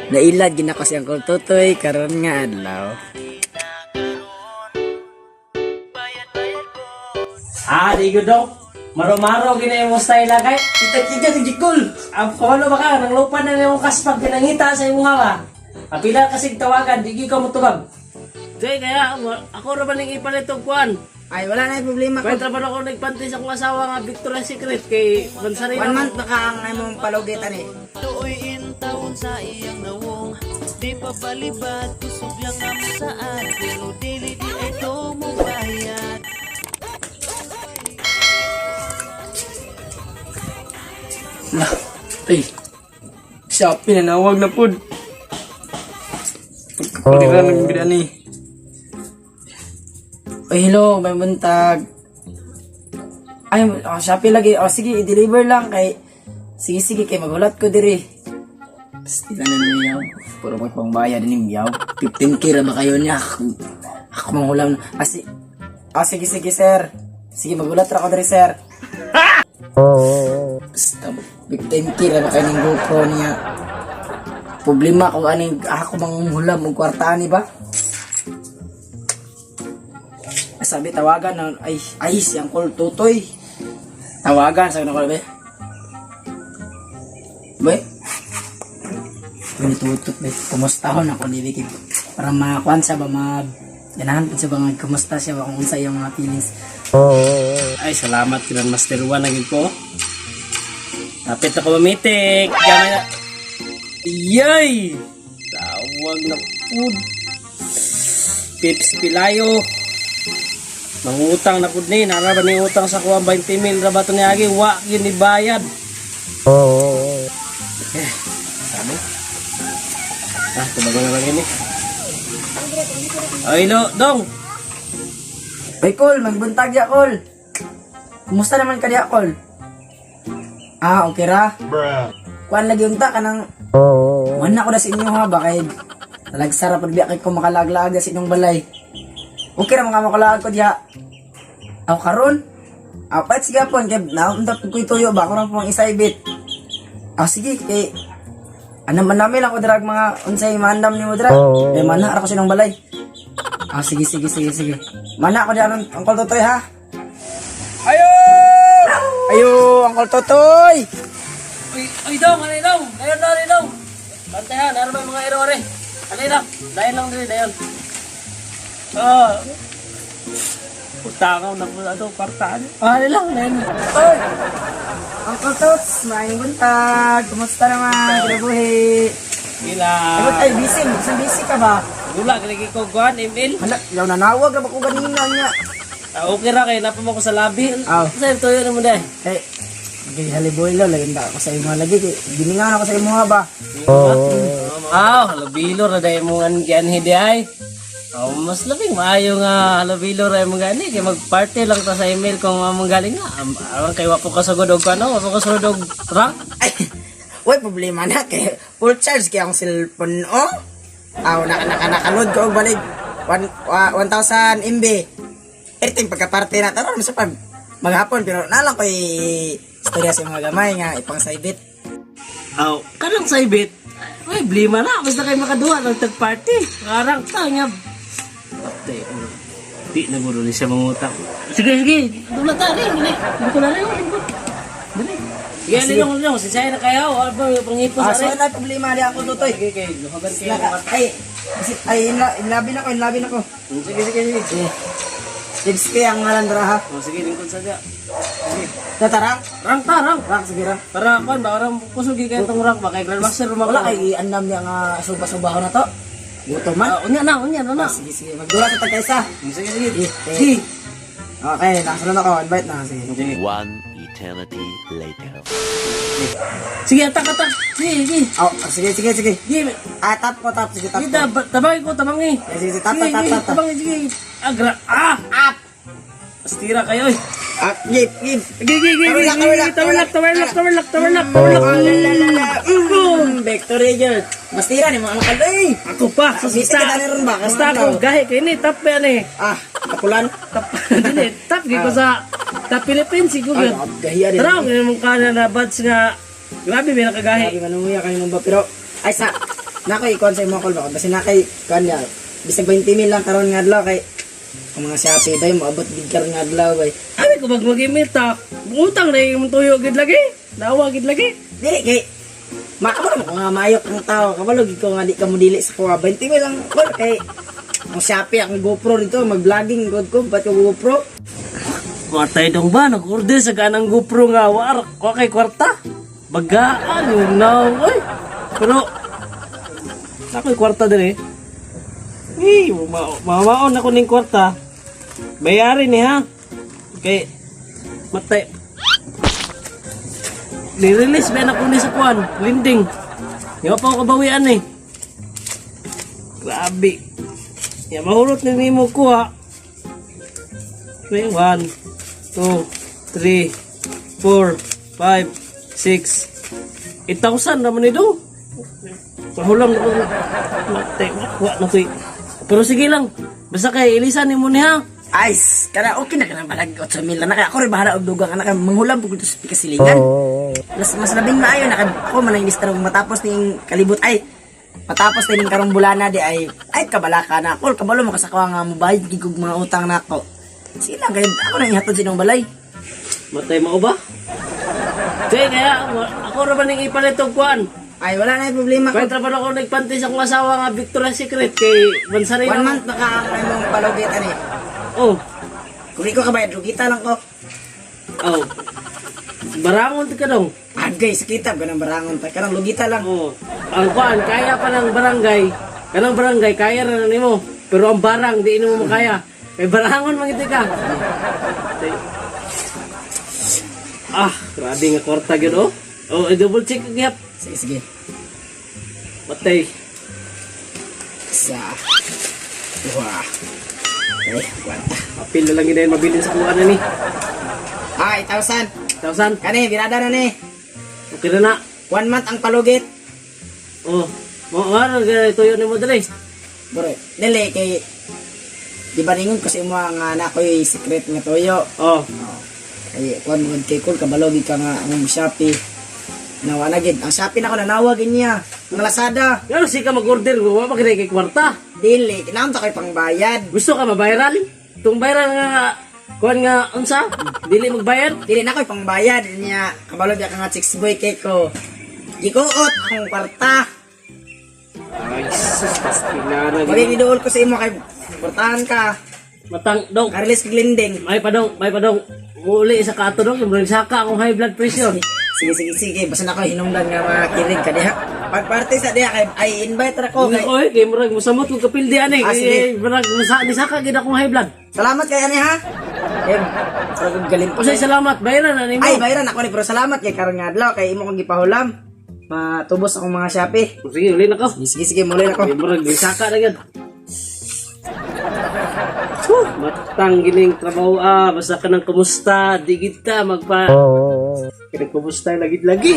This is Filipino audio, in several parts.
Nailad gina ko si Uncle Totoy karon nga adlaw. Di ko dok. Maro-maro gina yung style kay. Kita-kita tigikul. Ang kawalo ba ka? Nang lupa na yung kaspag pinangita sa imong hawa. Apila kasing tawagan, di ka mo tubag. Kaya ako ra ba ning ipalit og kuan? Ay, wala na yung problema ko. Kwenta ba ako nagpanty sa akong asawa nga Victoria's Secret kay Bansarino. 1 month na ka ang imong palugitan eh. Tuoy intawon sa iyang nawong. Di pa balibad, kusog lang ang saan. Pero dili di ay to mo bayad. Lah, siya pinanawag na pud. Pagkakaliran ng gila ni. Ay, hello, may buntag. Ay, Shopee lagi. Sige, i-deliver lang kay... Sige, kay magulat ko diri. Basta lang na niyaw. Puro magpangbayad din niyaw. 15k ra ba kayo niya? Ako manghulam. Sige, sir. Sige, magulat ra ko diri, sir. Basta, 15k ra ba kayo ng GoPro niya? Problema kung ano ako manghulam og kwartaan ni ba? Sabi tawagan na ay si Uncle Totoy. Tawagan sa kanila be. Be. Tutot be. Kumustahon ako ni Vicky para makuan sa ba ganahan sa ba kumusta siya ba kung unsa yung mga feelings. Ay, salamat kinan Master Juan naging ko. Tapit ako mamitik. Gamay na. Yay! Tawag na food. Pips Pilayo. Mangutang na pud ni, nara ba ni utang sa kuha 20 mil ra ba to niagi, wa gyud ni bayad. Sabi. Tumagal na lang ini. Ay, lo, dong. Ay, Col, magbuntag ya, Col. Kumusta naman ka diya, Col? Okay ra. Kuan lagi unta ka nang mana ko na sa inyo ha, bakay talagsara pud biya kay ko makalaglag sa inyong balay. Okay ra mga makalaag ko diha. Ako karon. Pait sige pon kay naundap ko ituyo ba ako ra pong isaybit. Sige kay man namin ako drag mga unsay mandam ni mo drag. Kay mana ra ko sinong balay. Sige. Mana ako diha Uncle Totoy ha. Ayo, Uncle Totoy. Ay, dong, ano dong? Dayon dong. Bantayan, naroon ba yung mga ero-ore? Ano dong? Dayon lang dito, dayon. Utakaw na po ito, partaan. Ano lang, dayon. Oy! Uncle Tots, maayong buntag. Kumusta naman? Kinabuhi. Gila. Ay, busy ka ba? Gula, kinigay ko guan, email. Hala, yaw nanawag na ba ko ganina niya? Okay ra kayo, napam ako sa lobby. Sa'yo, tuyo naman dahil. Haliboy lang, lagyan ako sa imo lagi. Giningan ako sa imo ba? Halabilor na dahil mong anhi ay. Mas labing maayo nga halabilor ay mong gani. Kaya mag-party lang ta sa email kung manggaling nga. Awan kayo wapo kasagod og ano, wapo kasagod og rank. Ay, way problema na kay full charge kay ang cellphone nakaload ko og balik 1,000 MB. Everything pagka-party na taron sa pag maghapon pero nalang ko'y istorya sa mga gamay nga ipang saibit. Kanang saibit. Ay, blima na. Basta kayo makaduha ng third party. Karang tangab. Di na guro ni siya mangutang. Sige. Dula tari. Hindi ko na rin. Sige, ano. Sinsaya na kayo. Ano ba pangipos na rin? So na problema di ako Totoy. Okay. Luhagan kayo. Inlabi na ko. Sige. Tips kaya ang ngalan dara ha. Sige, lingkod sa dya. Sige. Tatarang? Rang. Sige rang. Para kan ba orang kusugi kayo itong rank ba kay Grandmaster rumah Wala kay andam niya nga suba-subaho na to. Gutom man. Unya na. Sige. Magdula sa tagkaysa. Sige. Okay, nakasunod ako. Invite na. Sige. One eternity later. Sige, atak. Sige. Sige. Sige. Tap ko. Sige, tap ko. Tabangin ko, tabangi. Sige, tap. Tabangi, sige. Up. Astira kayo eh. Gip. Tower lock. Victory girl. Mastira ni mga kalay. Ako pa. Basta ka na rin ba? Basta ako, gahe kayo ni. Tap yan eh. Tapulan. Tap ko sa Philippines siguro. Gahiya rin. Tara, ganyan mong kana na buds nga. Grabe, may nakagahe. Grabe ka nung kayo mong ba. Pero, ay sa Nakoy ikon sa imo call ba? Basta nakay kanya. Bisag 20,000 lang karon nga adlaw kay ang mga Shopee daw moabot gid karon nga adlaw bay. Abi ko bag magimita. Utang na yung tuyo gid lagi. Dawa gid lagi. Dili kay makamo ko nga mayok ang tao. Kabalo gid ko nga di ka mo dili sa kuha. 20,000 lang call kay ang Shopee akong GoPro dito mag-vlogging god ko pati GoPro. Matay dong ba? Nag-order sa kanang GoPro nga war. Wa kay kwarta. Bagaan yung now. Oy. Pero ako'y kwarta din eh. Mamaon ako ning kwarta. Bayarin ni ha. Okay. Matay. Ni-release ba na ko ni sa kuan? Linding. Di pa ako kabawian eh. Grabe. Ya, mahulot na nimo ko ha. Okay, 1, 2, 3, 4, 5, 6, 8,000 naman ito. Pahulam na ko. Matay. Wa na ko. Pero sige lang. Basta kay ilisan ni mo niya. Ice, kana okay na kana balag 8,000 na kaya ako rin bahala og dugang anak manghulam pugod sa pikasilingan. Mas labing maayo na ako man ang lista ng matapos ning kalibot ay matapos ning karong bulana di ay kabala ka na ako kabalo mo kasakawa nga mobayad gid kog mga utang nako. Sige lang kay ako na ihatod sinong balay. Matay mo ba? Kaya ako ra ba ning ipalit og kuan? Ay wala na problema ko. Kaya trabaho ako nagpanty sa akong asawa nga Victoria's Secret kay Bansari 1 month naka palugit ani. Oh. Kung di ko kabayad rugita lang ko. Oh. Barangon ka dong. Agay sakita ganang barangon pa karang lugita lang. Oh. Ang kuan kaya pa ng barangay. Kanang barangay kaya ra nimo. Pero ang barang di mo makaya. Kay barangon man ka. Grabe nga kwarta gyud oh. Oh, double check gyap. Sige. Matay. Sa. Wah. Eh, kwarta. Apil na lang yun mabilin sa kuha na ni. Ay, 1,000. 1,000. Kani, birada na ni. Okay na na. 1 month ang palugit. Oh. Ano tuyo ni mo dali? Bro, dili kay di ba ningon kasi mo nga na ko'y secret nga toyo. Oh. Kay kuan mo kay kul kabalo gid ka nga ang Shopee. Nawa na gid. Ang Shopee na ko nanawag niya. Ang Lazada. Pero si ka mag-order, wa pa kay kwarta. Dili, kinahanglan kay pangbayad. Gusto ka mabayaran? Tung bayaran nga kuan nga unsa? Dili magbayad? Dili na ko'y pangbayad niya. Kabalo di ka nga 6 boy kay ko. Gikuot akong kwarta. Ay, sus, pastinara. Magigidool ko sa imo kay kwartahan ka. Matang dong. Karilis kag linding. May padong. Uli sa kato dong, yung saka akong high blood pressure. Sige. Basta na ko hinungdan nga mga kirig ka diha. Pagparty sa diha kay ay invite ra ko kay. Oy, kay murag musamot kung kapildi ani. Sige. Murag nisaka gid akong high blood. Salamat kay ani ha. Sarag galing po. Usay salamat, bayaran na nimo. Ay, bayaran ako ni pero salamat kay karon nga adlaw kay imo kong gipahulam. Matubos akong mga Shopee. Sige, uli na ko. Sige, muli na ko. Kay murag nisaka na gid. Matang gining trabaho basta ka nang kumusta, di kita magpa. Kaya kumusta lagi.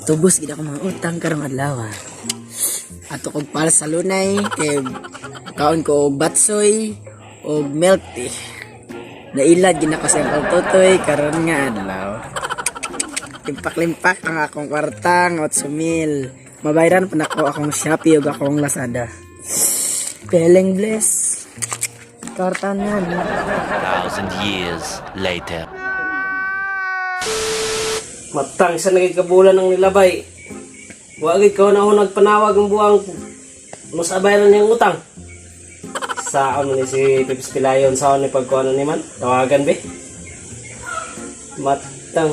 Tubos gid ako mga utang karong adlaw. Ato kog para sa lunay kay kaon ko og batsoy og milk tea. Nailad gid ako sa akong totoy karon nga adlaw. Limpak ang akong kwarta ng 8,000. Mabayaran pa na ko akong Shopee ug akong Lazada. Feeling blessed. Kwarta na. 1,000 years later. Matang sa nagikabulan ng nilabay. Wag ikaw na ako nagpanawag ng buwang mas abayaran niyang utang. Sa ano ni si Pips Pilayon sa ni pagkuano ni man tawagan be. Matang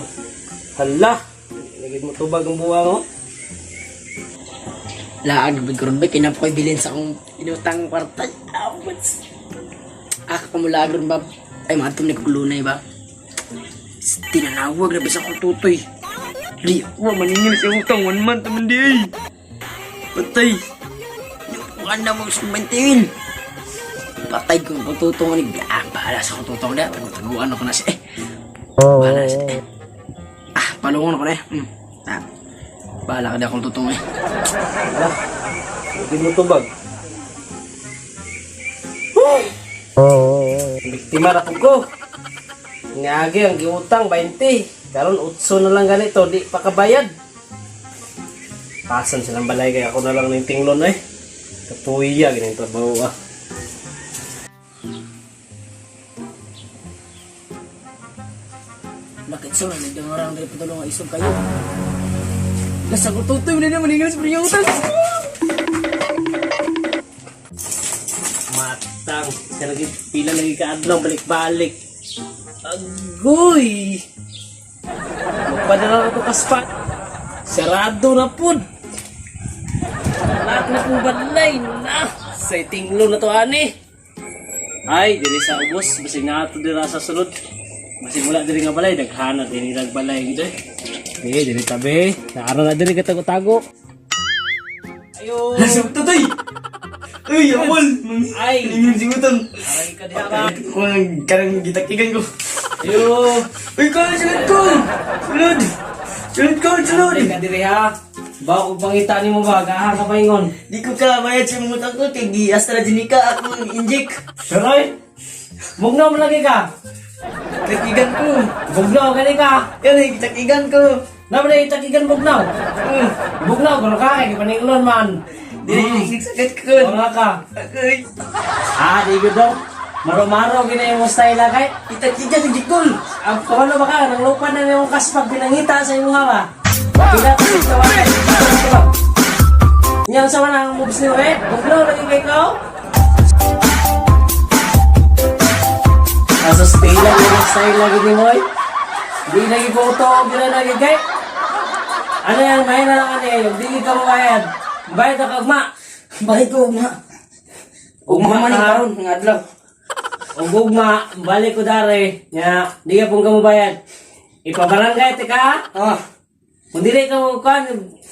hala. Nagid mo tubag ang buwang oh. Laag bigron ba kinapoy bilin sa akong inutang kwarta. Kumulaag ron ba? Ay matom ni kulunay ba? Tinanawag na bisa akong tutoy. Di, maningil sa utang 1 month naman di ay. Patay. Bukan na mo sa mantingil. Patay kong tututong ni bahala sa akong tutong na. Taguan ako na siya bahala siya palungon ako na bahala ka na akong tutong Hindi mo tubag. Biktima na ko. Ngagi ang giutang 20. Karon utso na lang ganito, di pa kabayad. Pasan silang balay kaya ako na lang ng tinglon eh. Katuya, ganito trabaho ah. Bakit so, nandiyan orang dari patulong isog kayo. Nasa ko tutoy na naman ingin sa priyotas. Matang, siya lagi, pila lagi kaadlaw, balik-balik. Agoy! Magpadala na ito kaspat. Sarado na po. Lahat na kong balay na. Sa tinglo na to, ani. Ay, diri sa ubos. Basig na ito dira sa sunod. Basig mula diri nga balay. Daghana diri nagbalay dito eh. Diri tabi. Naara na diri katago-tago. Ayo. Nasa ko tutoy. Uy, awol. Ay. Ingin sigutan. Aray ka diha ba? Kung karang gitakigan ko. Ayo. Uy, kol, sunod ko. Sunod. Sunod ko, sunod. Aray ka diri ha. Bawa ko pangita ni mo ba? Gaha ka paingon. Di ko ka bayad sa mga ko. Kaya AstraZeneca ako inject. Pero bugnaw mo lagi ka. Takigan ko. Bugnaw gani ka. Yan ay, takigan ko. Naman itakigan bugnaw. Bugnaw kung kaya paninglon man. Di, sakit ko. Mga ka. Ay, Di ko daw. Maro-maro gina yung style kay. itakigan ng jikol. Ang kawalo ba ka? Nang lupa na yung kaspag pinangita sa imong hawa. Bila ka sa tawagan. Yang sama nang moves ni eh. Bugnaw lagi kay ka. Asa style lang yung style lagi ni Moy. Di lagi photo, gila lagi kay. Ano yan, may na lang ano yung di ka mabayad. Bayad na kagma. Bakit ko, ma? Ugma Ugma man ka. karon ng adlaw. O gugma, balik ko dari. Nya, di ka pong kamubayad. Ipabarangay, tika. Ah, Kung di ka mo kuhan,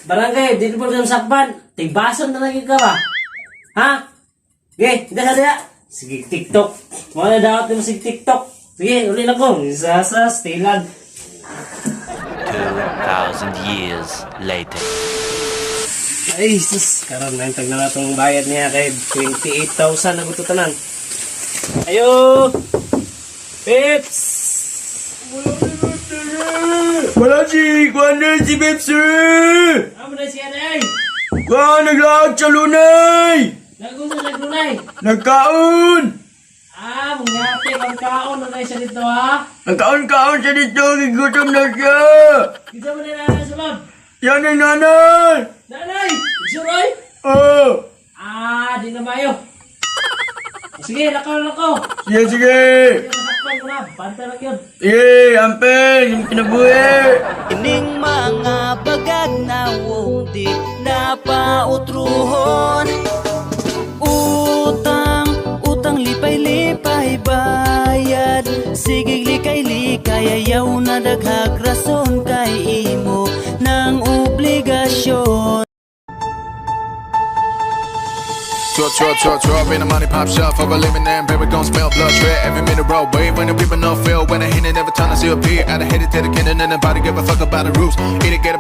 barangay, di po kang sakban. Tigbason na lagi ka ba? Ha? Sige, dala dala. Sige, TikTok. Mga na dapat mo sige TikTok. Sige, uli na ko. Isa stilan. 2,000 years later. Ay, sus. Karoon na yung tag na natong bayad niya kay 28,000 na gututanan. Ayo! Pips! wala si, kuha na si Bebsy! Ano na siya na ay? Kuha, naglaag sa lunay! Nagusto sa naglunay. Nagkaon! Mangyate kang kaon na tayo siya dito ha. Nagkaon-kaon siya dito, gigutom na siya! Kita mo na nanay sa loob. Yan ang nanay! Nanay! Isuroy! Oh! Di na mayo. Sige, lakaw. Sige, sige! Sige, masakpan ko na. Panta lang yun. Sige, ampeng! Yung kinabuhi! Ining mga bagag na di napautruhon. Utang lipay-lipay bayad. Sige likay-likay ayaw na daghag rason kay imo ng obligasyon. Drop in the money pop shop for a living and baby gon' smell blood sweat every minute roll wave when the people no feel when I hit it every time I see a beat I hit it to the kid and then nobody give a fuck about the rules eat it get a